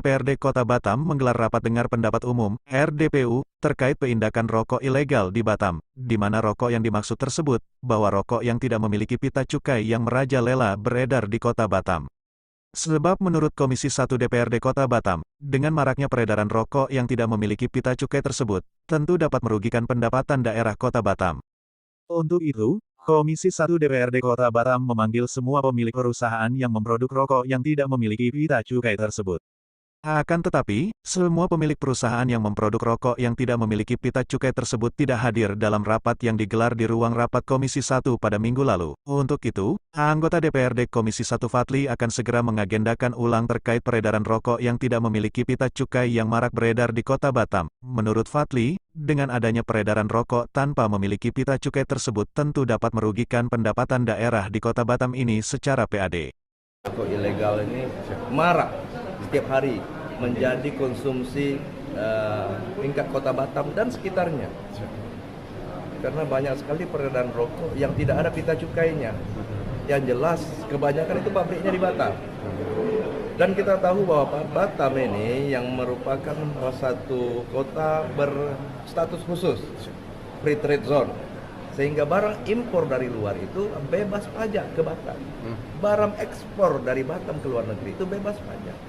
DPRD Kota Batam menggelar rapat dengar pendapat umum (RDPU) terkait penindakan rokok ilegal di Batam, di mana rokok yang dimaksud tersebut, bahwa rokok yang tidak memiliki pita cukai yang merajalela beredar di Kota Batam. Sebab menurut Komisi 1 DPRD Kota Batam, dengan maraknya peredaran rokok yang tidak memiliki pita cukai tersebut, tentu dapat merugikan pendapatan daerah Kota Batam. Untuk itu, Komisi 1 DPRD Kota Batam memanggil semua pemilik perusahaan yang memproduk rokok yang tidak memiliki pita cukai tersebut. Akan tetapi, semua pemilik perusahaan yang memproduk rokok yang tidak memiliki pita cukai tersebut tidak hadir dalam rapat yang digelar di ruang rapat Komisi 1 pada minggu lalu. Untuk itu, anggota DPRD Komisi 1 Fadli akan segera mengagendakan ulang terkait peredaran rokok yang tidak memiliki pita cukai yang marak beredar di Kota Batam. Menurut Fadli, dengan adanya peredaran rokok tanpa memiliki pita cukai tersebut tentu dapat merugikan pendapatan daerah di Kota Batam ini secara PAD. Rokok ilegal ini marak setiap hari menjadi konsumsi tingkat Kota Batam dan sekitarnya. Karena banyak sekali peredaran rokok yang tidak ada pita cukainya. Yang jelas kebanyakan itu pabriknya di Batam. Dan kita tahu bahwa Batam ini yang merupakan salah satu kota berstatus khusus, free trade zone. Sehingga barang impor dari luar itu bebas pajak ke Batam. Barang ekspor dari Batam ke luar negeri itu bebas pajak.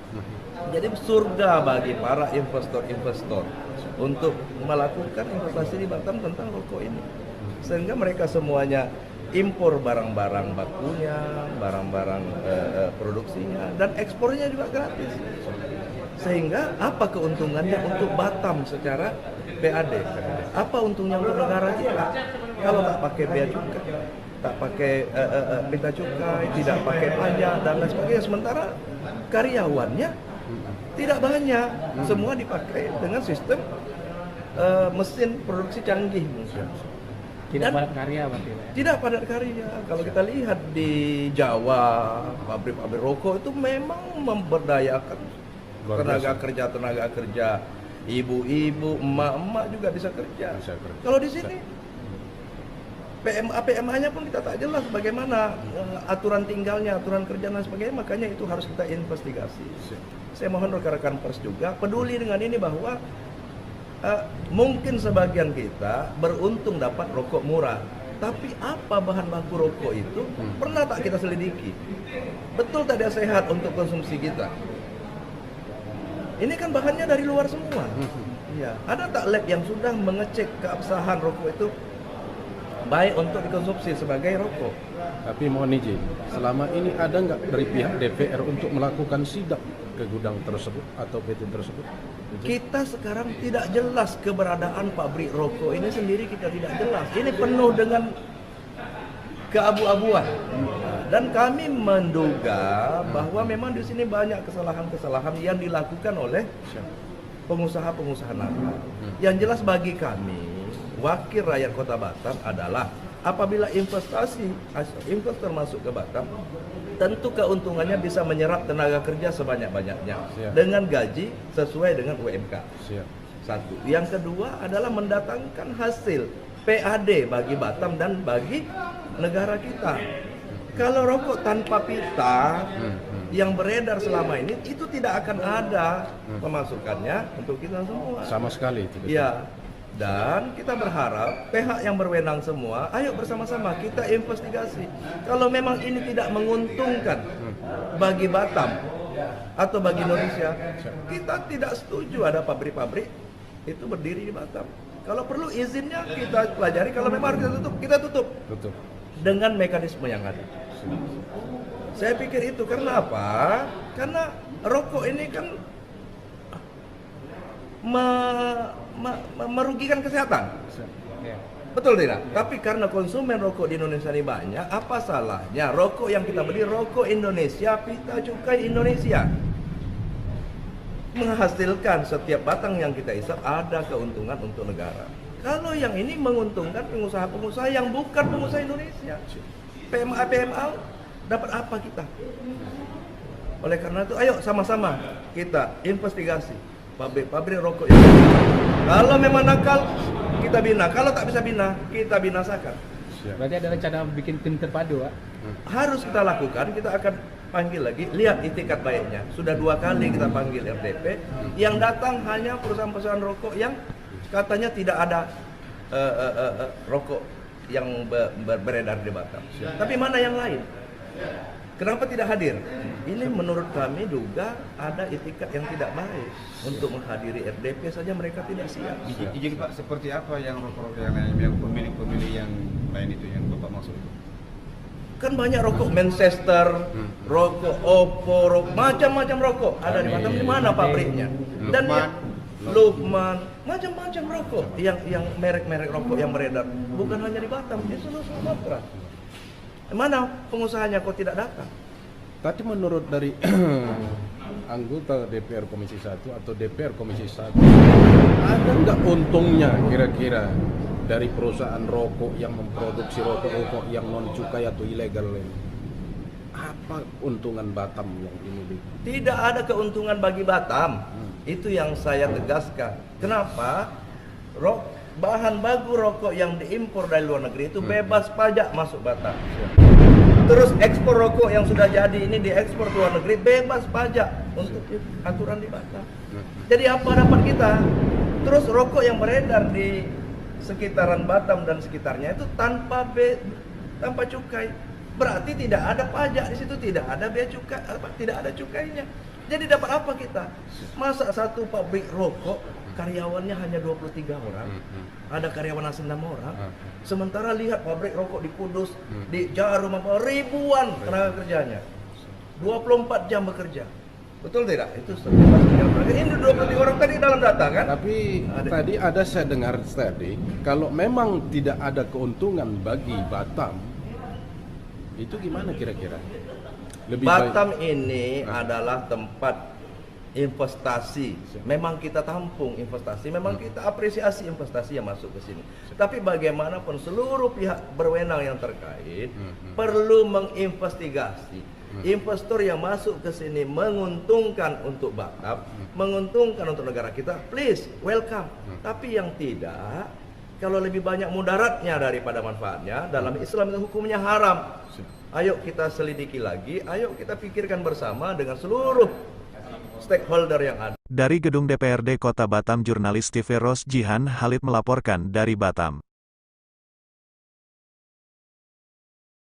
Jadi surga bagi para investor-investor untuk melakukan investasi di Batam tentang rokok ini. Sehingga mereka semuanya impor barang-barang bakunya, barang-barang produksinya, dan ekspornya juga gratis. Sehingga apa keuntungannya untuk Batam secara PAD? Apa untungnya untuk negara kita? Kalau tak pakai bea cukai, tak pakai pita cukai, tidak pakai pajak dan lain sebagainya. Sementara karyawannya tidak banyak, semua dipakai dengan sistem mesin produksi canggih. Tidak padat karya berarti ya? Tidak padat karya. Kalau kita lihat di Jawa, pabrik-pabrik rokok itu memang memberdayakan tenaga kerja, ibu-ibu, emak-emak juga bisa kerja. Kalau di sini PMA-nya pun kita tak jelas bagaimana aturan tinggalnya, aturan kerja dan sebagainya, makanya itu harus kita investigasi. Saya mohon rekan-rekan pers juga peduli dengan ini bahwa mungkin sebagian kita beruntung dapat rokok murah, tapi apa bahan baku rokok itu pernah tak kita selidiki? Betul tidak sehat untuk konsumsi kita? Ini kan bahannya dari luar semua. Ya, ada tak lab yang sudah mengecek keabsahan rokok itu baik untuk dikonsumsi sebagai rokok? Tapi mohon izin, selama ini ada nggak dari pihak DPR untuk melakukan sidak ke gudang tersebut atau PT tersebut? Kita sekarang tidak jelas keberadaan pabrik rokok ini sendiri, kita tidak jelas. Ini penuh dengan keabu-abuan. Dan kami menduga bahwa memang di sini banyak kesalahan-kesalahan yang dilakukan oleh pengusaha-pengusaha nakal. Yang jelas bagi kami, wakil rakyat Kota Batam adalah apabila investor masuk ke Batam, tentu keuntungannya bisa menyerap tenaga kerja sebanyak-banyaknya dengan gaji sesuai dengan UMK. Satu. Yang kedua adalah mendatangkan hasil PAD bagi Batam dan bagi negara kita. Kalau rokok tanpa pita yang beredar selama ini, itu tidak akan ada pemasukannya untuk kita semua. Sama sekali itu. Ya. Dan kita berharap pihak yang berwenang semua, ayo bersama-sama kita investigasi. Kalau memang ini tidak menguntungkan bagi Batam atau bagi Indonesia, kita tidak setuju ada pabrik-pabrik itu berdiri di Batam. Kalau perlu izinnya kita pelajari, kalau memang harus kita tutup. Dengan mekanisme yang ada. Saya pikir itu karena apa? Karena rokok ini kan merugikan kesehatan. Betul tidak? Tapi karena konsumen rokok di Indonesia ini banyak, apa salahnya rokok yang kita beli rokok Indonesia, pita cukai Indonesia, menghasilkan setiap batang yang kita isap ada keuntungan untuk negara. Kalau yang ini menguntungkan pengusaha-pengusaha yang bukan pengusaha Indonesia, PMA dapat apa kita? Oleh karena itu, ayo sama-sama kita investigasi pabrik rokok ini. Kalau memang nakal, kita bina. Kalau tak bisa bina, kita binasakan. Berarti ada rencana bikin tim terpadu, Pak? Harus kita lakukan, kita akan panggil lagi, lihat itikat baiknya. Sudah 2 kali kita panggil RDP, yang datang hanya perusahaan-perusahaan rokok yang katanya tidak ada rokok yang beredar di Batam. Tapi mana yang lain? Kenapa tidak hadir? Ini menurut kami duga ada itikat yang tidak baik untuk menghadiri RDP saja mereka tidak siap. Izin Pak, seperti apa yang rokok yang lain, yang pemilik-pemilik yang lain itu yang Bapak maksud itu? Kan banyak rokok Manchester, rokok Oppo, macam-macam rokok ada di Batam. Di mana pabriknya? Dan Lukman, macam-macam rokok yang merek-merek rokok yang beredar. Bukan hanya di Batam, di seluruh Sumatera. Mana pengusahanya kok tidak datang? Tadi menurut dari anggota DPR Komisi 1 atau DPR Komisi 1, ada nggak untungnya kira-kira dari perusahaan rokok yang memproduksi rokok-rokok yang non cukai atau ilegal ini? Apa keuntungan Batam yang ini? Tidak ada keuntungan bagi Batam. Itu yang saya tegaskan. Kenapa? Bahan baku rokok yang diimpor dari luar negeri itu bebas pajak masuk Batam. Terus ekspor rokok yang sudah jadi ini diekspor ke luar negeri bebas pajak untuk aturan di Batam. Jadi apa dapat kita? Terus rokok yang beredar di sekitaran Batam dan sekitarnya itu tanpa cukai. Berarti tidak ada pajak di situ, tidak ada bea cukai, tidak ada cukainya. Jadi dapat apa kita? Masa satu pabrik rokok karyawannya hanya 23 orang, ada karyawan asing 6 orang. Sementara lihat pabrik rokok di Kudus, di Jarum, ribuan tenaga kerjanya, 24 jam bekerja. Betul tidak? Itu ini 23 orang tadi dalam data kan? Tapi tadi ada saya dengar tadi, kalau memang tidak ada keuntungan bagi Batam, itu gimana kira-kira? Batam ini adalah tempat investasi. Memang kita tampung investasi, memang kita apresiasi investasi yang masuk ke sini. Tapi bagaimanapun seluruh pihak berwenang yang terkait perlu menginvestigasi. Investor yang masuk ke sini menguntungkan untuk Batam, menguntungkan untuk negara kita, please welcome. Tapi yang tidak, kalau lebih banyak mudaratnya daripada manfaatnya, dalam Islam itu hukumnya haram. Ayo kita selidiki lagi, ayo kita pikirkan bersama dengan seluruh stakeholder yang ada. Dari Gedung DPRD Kota Batam, jurnalis TV Ros Jihan Halid melaporkan dari Batam.